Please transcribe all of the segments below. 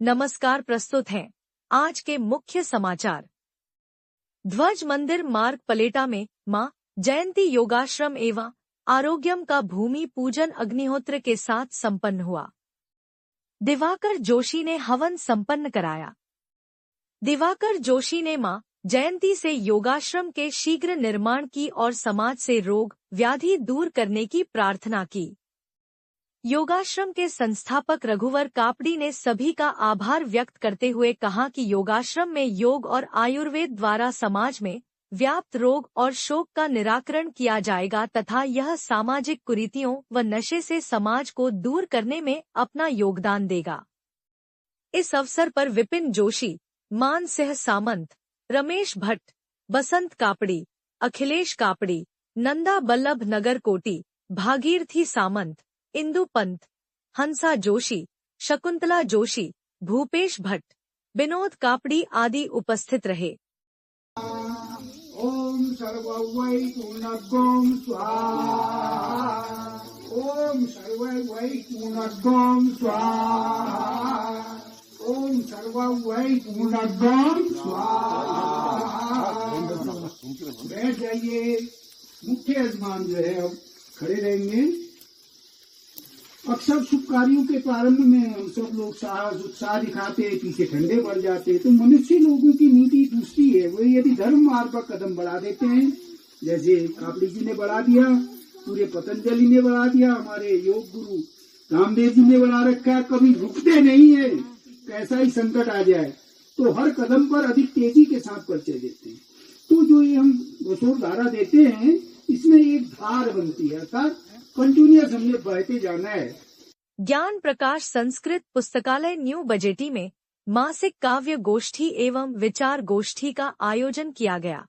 नमस्कार, प्रस्तुत हैं आज के मुख्य समाचार। ध्वज मंदिर मार्ग पलेटा में मां जयंती योगाश्रम एवं आरोग्यम का भूमि पूजन अग्निहोत्र के साथ संपन्न हुआ। दिवाकर जोशी ने हवन संपन्न कराया। दिवाकर जोशी ने मां जयंती से योगाश्रम के शीघ्र निर्माण की और समाज से रोग व्याधि दूर करने की प्रार्थना की। योगाश्रम के संस्थापक रघुवर कापड़ी ने सभी का आभार व्यक्त करते हुए कहा कि योगाश्रम में योग और आयुर्वेद द्वारा समाज में व्याप्त रोग और शोक का निराकरण किया जाएगा तथा यह सामाजिक कुरीतियों व नशे से समाज को दूर करने में अपना योगदान देगा। इस अवसर पर विपिन जोशी, मान सिंह सामंत, रमेश भट्ट, बसंत कापड़ी, अखिलेश कापड़ी, नंदा बल्लभ नगर कोटी, भागीरथी सामंत, इंदु पंत, हंसा जोशी, शकुंतला जोशी, भूपेश भट्ट, विनोद कापड़ी आदि उपस्थित रहे। ओम सर्ववै पूर्णगोम स्वाहा। ओम सर्ववै पूर्णगोम स्वाहा। ओम सर्ववै पूर्णगोम स्वाहा। बैठ जाइए। मुख्य यजमान जो है अब खड़े रहेंगे। अक्सर शुभ कार्यों के प्रारंभ में हम सब लोग साहस उत्साह दिखाते, पीछे ठंडे पड़ जाते। तो मनुष्य लोगों की नीति दूसरी है। वो यदि धर्म मार्ग पर कदम बढ़ा देते हैं, जैसे कापड़ी जी ने बढ़ा दिया, पूरे पतंजलि ने बढ़ा दिया, हमारे योग गुरु रामदेव जी ने बढ़ा रखा है, कभी रुकते नहीं है। कैसा ही संकट आ जाए तो हर कदम पर अधिक तेजी के साथ परिचय देते हैं। तो जो ये हम गोसोर धारा देते हैं, इसमें एक धार बनती है, अर्थात कंटिन्यूअस हमने बढ़ते जाना है। ज्ञान प्रकाश संस्कृत पुस्तकालय न्यू बजेटी में मासिक काव्य गोष्ठी एवं विचार गोष्ठी का आयोजन किया गया।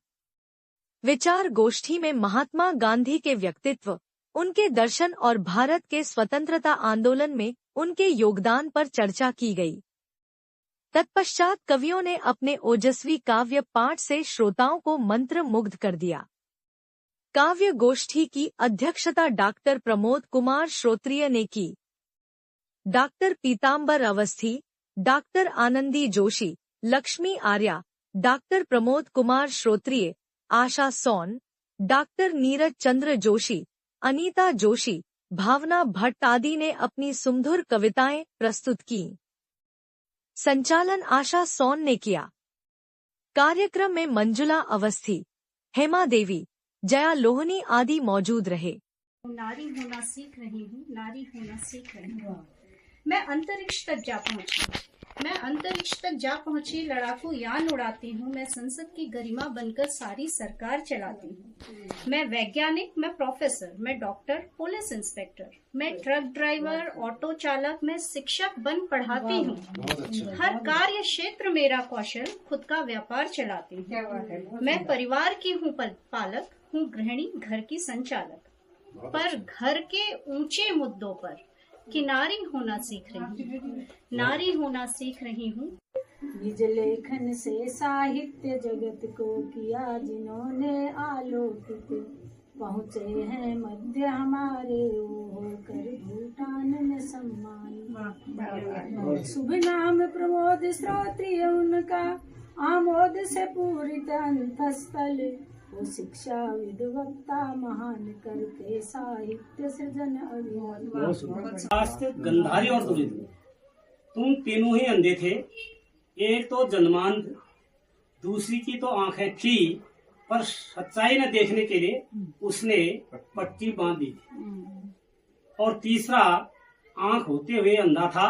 विचार गोष्ठी में महात्मा गांधी के व्यक्तित्व, उनके दर्शन और भारत के स्वतंत्रता आंदोलन में उनके योगदान पर चर्चा की गई। तत्पश्चात कवियों ने अपने ओजस्वी काव्य पाठ से श्रोताओं को मंत्र मुग्ध कर दिया। काव्य गोष्ठी की अध्यक्षता डॉक्टर प्रमोद कुमार श्रोत्रिय ने की। डॉक्टर पीताम्बर अवस्थी, डॉक्टर आनंदी जोशी, लक्ष्मी आर्या, डॉक्टर प्रमोद कुमार श्रोत्रिय, आशा सोन, डॉक्टर नीरज चंद्र जोशी, अनीता जोशी, भावना भट्ट आदि ने अपनी सुमधुर कविताएं प्रस्तुत की। संचालन आशा सोन ने किया। कार्यक्रम में मंजुला अवस्थी, हेमा देवी, जया लोहनी आदि मौजूद रहे। नारी होना सीख रही हूँ, नारी होना सीख रही हूँ। मैं अंतरिक्ष तक जा पहुँची, लड़ाकू यान उड़ाती हूँ। मैं संसद की गरिमा बनकर सारी सरकार चलाती हूँ। मैं वैज्ञानिक, मैं प्रोफेसर, मैं डॉक्टर, पुलिस इंस्पेक्टर, मैं ट्रक ड्राइवर, ऑटो चालक, मैं शिक्षक बन पढ़ाती हूँ। हर कार्य क्षेत्र मेरा कौशल, खुद का व्यापार चलाती हूँ। मैं परिवार की हूँ पालक, हूँ गृहिणी, घर की संचालक, पर घर के ऊंचे मुद्दों पर किनारी होना सीख रही हूँ, नारी होना सीख रही हूँ। निज लेखन से साहित्य जगत को किया जिन्होंने आलोकित, पहुँचे हैं मध्य हमारे होकर भूटान में सम्मान। शुभ नाम प्रमोद श्रोत्रिय उनका, आमोद से पूरित अंतस्थल। वो शिक्षा विद्वत्ता महान करते साहित्य सृजन अभियान। शास्त्र गंधारी और तुम तीनों ही अंधे थे। एक तो जन्मांध, दूसरी की तो आंखें थी पर सच्चाई न देखने के लिए उसने पट्टी बांध दी थी। और तीसरा आंख होते हुए अंधा था।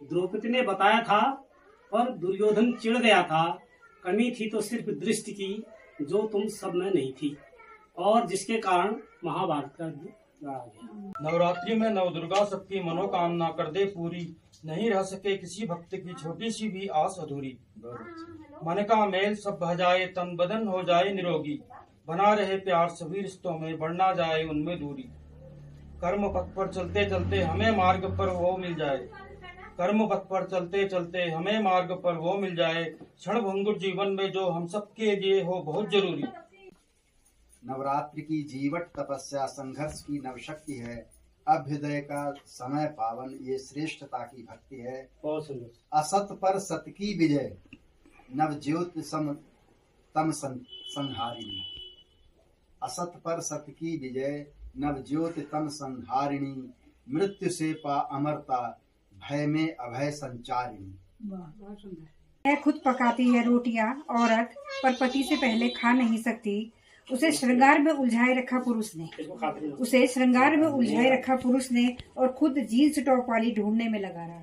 द्रौपदी ने बताया था पर दुर्योधन चिढ़ गया था। कमी थी तो सिर्फ दृष्टि की, जो तुम सब में नहीं थी, और जिसके कारण महाभारत का लड़ा गया। नवरात्रि में नवदुर्गा सबकी मनोकामना कर दे पूरी, नहीं रह सके किसी भक्त की छोटी सी भी आस अधूरी। मन का मेल सब बह जाए, तन बदन हो जाए निरोगी, बना रहे प्यार सभी रिश्तों में, बढ़ना जाए उनमें दूरी। कर्म पथ पर चलते चलते हमें मार्ग पर वो मिल जाए, कर्म पथ पर चलते चलते हमें मार्ग पर वो मिल जाए। क्षण भंगुर जीवन में जो हम सबके लिए हो बहुत जरूरी। नवरात्रि की जीवट तपस्या संघर्ष की नवशक्ति है। अभ्युदय का समय पावन, ये श्रेष्ठता की भक्ति है। बहुत सुंदर। असत पर सत की विजय, नव ज्योत सम तम संहारिणी। असत पर सत की विजय, नव ज्योत तम संहारिणी। मृत्यु से पा अमरता, भय में अभय संचारिणी। वह खुद पकाती है रोटियां औरत, पर पति से पहले खा नहीं सकती। उसे श्रृंगार में उलझाए रखा पुरुष ने, उसे श्रृंगार में उलझाए रखा पुरुष ने, और खुद जीन्स टॉप वाली ढूंढने में लगा रहा।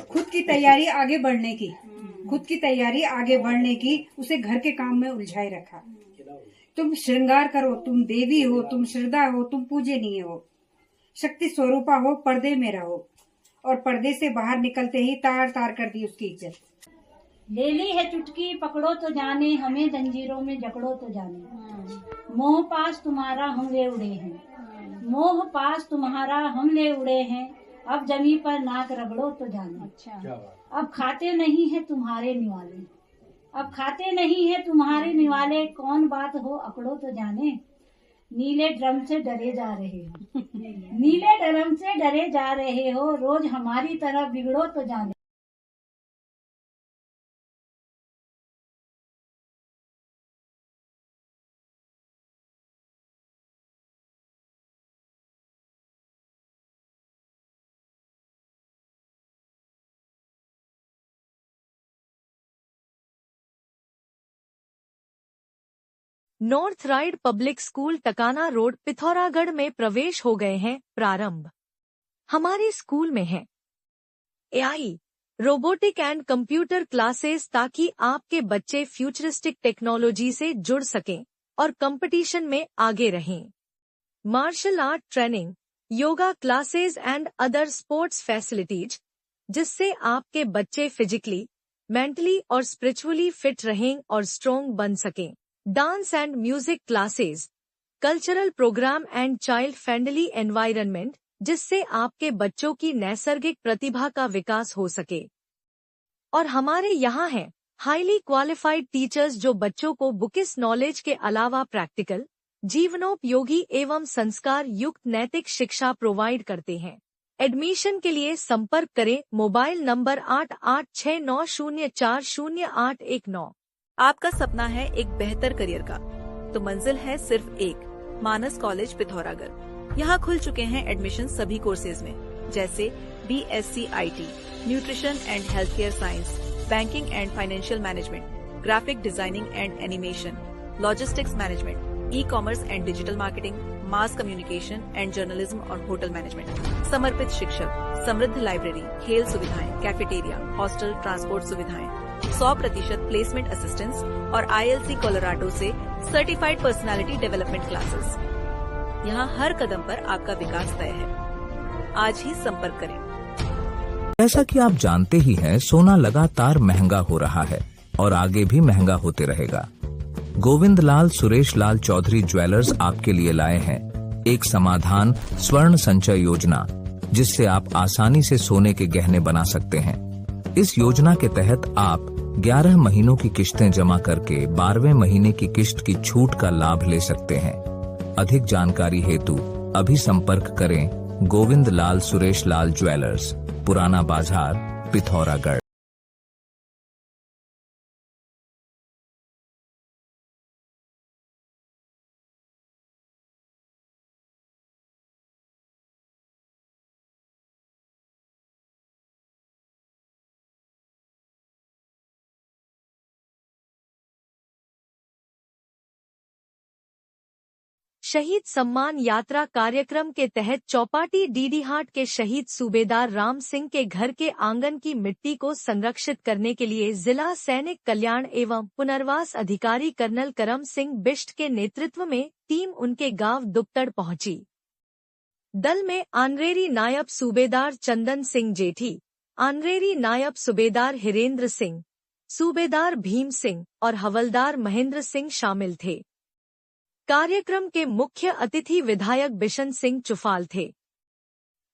खुद की तैयारी आगे बढ़ने की, खुद की तैयारी आगे बढ़ने की, उसे घर के काम में उलझाए रखा। तुम श्रृंगार करो, तुम देवी हो, तुम श्रद्धा हो, तुम पूजनीय हो, शक्ति स्वरूपा हो, पर्दे में रहो। और पर्दे से बाहर निकलते ही तार तार कर दी उसकी इज्जत। ले ली है चुटकी, पकड़ो तो जाने, हमें जंजीरों में जकड़ो तो जाने। मोह पास तुम्हारा हम ले उड़े हैं, मोह पास तुम्हारा हम ले उड़े हैं। अब जमी पर नाक रगड़ो तो जाने। अच्छा, अब खाते नहीं है तुम्हारे निवाले, अब खाते नहीं है तुम्हारे निवाले। कौन बात हो अकड़ो तो जाने। नीले ड्रम से डरे जा रहे हो, नीले ड्रम से डरे जा रहे हो। रोज हमारी तरह बिगड़ो तो जाने। North ride public school Takana road Pithoragarh में प्रवेश हो गए हैं प्रारंभ। हमारे स्कूल में है AI, robotic and computer classes, ताकि आपके बच्चे फ्यूचरिस्टिक टेक्नोलॉजी से जुड़ सकें और कंपटीशन में आगे रहें। Martial art training, yoga classes and other sports facilities, जिससे आपके बच्चे फिजिकली, मेंटली और स्पिरिचुअली फिट रहें और स्ट्रॉन्ग बन सकें। Dance and music classes, cultural programme and child friendly environment, जिससे आपके बच्चों की नैसर्गिक प्रतिभा का विकास हो सके। और हमारे यहाँ हैं हाईली क्वालिफाइड टीचर्स जो बच्चों को बुकिश नॉलेज के अलावा प्रैक्टिकल, जीवनोपयोगी एवं संस्कार युक्त नैतिक शिक्षा प्रोवाइड करते हैं। एडमिशन के लिए संपर्क करें मोबाइल नंबर 8869040819। आपका सपना है एक बेहतर करियर का, तो मंजिल है सिर्फ एक, मानस कॉलेज पिथौरागढ़। यहाँ खुल चुके हैं एडमिशन सभी कोर्सेज में, जैसे BSc IT, nutrition and health care science, banking and financial management, graphic designing and animation, logistics management, e-commerce and digital marketing, mass communication and journalism और होटल मैनेजमेंट। समर्पित शिक्षक, समृद्ध लाइब्रेरी, खेल सुविधाएं, कैफेटेरिया, हॉस्टल, ट्रांसपोर्ट सुविधाएं, 100% placement assistance और ILC Colorado से certified personality development classes. यहाँ हर कदम पर आपका विकास तय है। आज ही संपर्क करें। जैसा कि आप जानते ही हैं, सोना लगातार महंगा हो रहा है और आगे भी महंगा होते रहेगा। गोविंद लाल सुरेश लाल चौधरी ज्वेलर्स आपके लिए लाए हैं एक समाधान स्वर्ण संचय योजना, जिससे आप आसानी से सोने के गहने बना सकते हैं। इस योजना के तहत आप 11 महीनों की किश्तें जमा करके 12वें महीने की किश्त की छूट का लाभ ले सकते हैं। अधिक जानकारी हेतु अभी संपर्क करें गोविंद लाल सुरेश लाल ज्वेलर्स, पुराना बाजार, पिथौरागढ़। शहीद सम्मान यात्रा कार्यक्रम के तहत चौपाटी डीडीहाट के शहीद सूबेदार राम सिंह के घर के आंगन की मिट्टी को संरक्षित करने के लिए जिला सैनिक कल्याण एवं पुनर्वास अधिकारी कर्नल करम सिंह बिष्ट के नेतृत्व में टीम उनके गांव दुपतड़ पहुंची। दल में ऑनरेरी नायब सूबेदार चंदन सिंह जेठी, ऑनरेरी नायब सूबेदार हिरेंद्र सिंह, सूबेदार भीम सिंह और हवलदार महेंद्र सिंह शामिल थे। कार्यक्रम के मुख्य अतिथि विधायक बिशन सिंह चुफाल थे।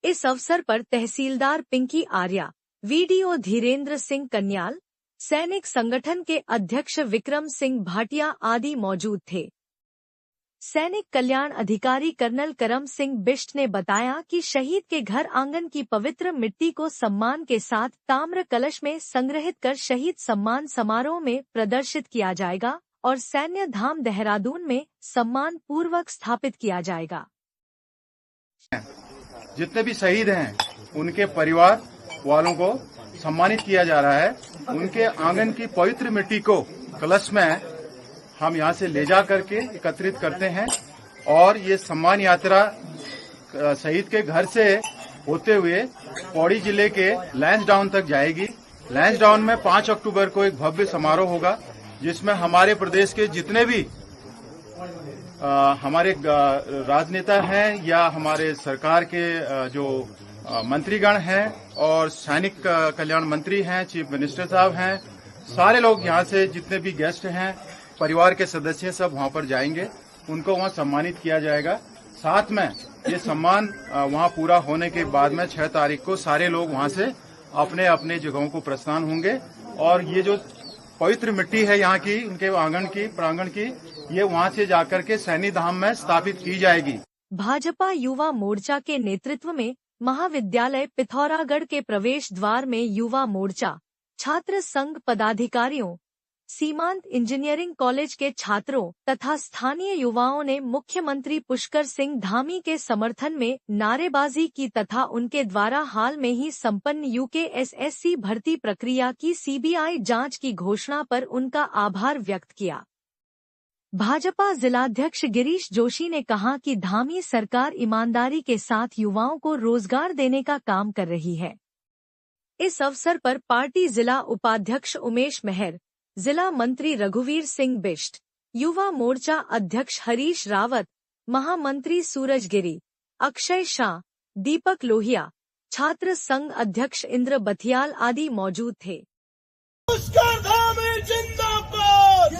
इस अवसर पर तहसीलदार पिंकी आर्या, वीडीओ धीरेन्द्र सिंह कन्याल, सैनिक संगठन के अध्यक्ष विक्रम सिंह भाटिया आदि मौजूद थे। सैनिक कल्याण अधिकारी कर्नल करम सिंह बिष्ट ने बताया कि शहीद के घर आंगन की पवित्र मिट्टी को सम्मान के साथ ताम्र कलश में संग्रहित कर शहीद सम्मान समारोह में प्रदर्शित किया जाएगा और सैन्य धाम देहरादून में सम्मान पूर्वक स्थापित किया जाएगा। जितने भी शहीद हैं उनके परिवार वालों को सम्मानित किया जा रहा है। उनके आंगन की पवित्र मिट्टी को कलश में हम यहाँ से ले जा करके एकत्रित करते हैं और ये सम्मान यात्रा शहीद के घर से होते हुए पौड़ी जिले के लैंसडाउन तक जाएगी। लैंसडाउन में 5 अक्टूबर को एक भव्य समारोह होगा जिसमें हमारे प्रदेश के जितने भी हमारे राजनेता हैं या हमारे सरकार के जो मंत्रीगण हैं और सैनिक कल्याण मंत्री हैं, चीफ मिनिस्टर साहब हैं, सारे लोग यहाँ से जितने भी गेस्ट हैं, परिवार के सदस्य सब वहाँ पर जाएंगे, उनको वहाँ सम्मानित किया जाएगा। साथ में ये सम्मान वहाँ पूरा होने के बाद में 6 तारीख को सारे लोग वहाँ से अपने अपने जगहों को प्रस्थान होंगे और ये जो पवित्र मिट्टी है यहाँ की, उनके आंगन की, प्रांगण की, ये वहाँ से जाकर के सैनी धाम में स्थापित की जाएगी। भाजपा युवा मोर्चा के नेतृत्व में महाविद्यालय पिथौरागढ़ के प्रवेश द्वार में युवा मोर्चा, छात्र संघ पदाधिकारियों, सीमांत इंजीनियरिंग कॉलेज के छात्रों तथा स्थानीय युवाओं ने मुख्यमंत्री पुष्कर सिंह धामी के समर्थन में नारेबाजी की तथा उनके द्वारा हाल में ही संपन्न यूकेएसएससी भर्ती प्रक्रिया की सीबीआई जांच की घोषणा पर उनका आभार व्यक्त किया। भाजपा जिलाध्यक्ष गिरीश जोशी ने कहा कि धामी सरकार ईमानदारी के साथ युवाओं को रोजगार देने का काम कर रही है। इस अवसर पर पार्टी जिला उपाध्यक्ष उमेश मेहर, जिला मंत्री रघुवीर सिंह बिष्ट, युवा मोर्चा अध्यक्ष हरीश रावत, महामंत्री सूरज गिरी, अक्षय शाह, दीपक लोहिया, छात्र संघ अध्यक्ष इंद्र बथियाल आदि मौजूद थे। पुष्कर धामी जिंदाबाद।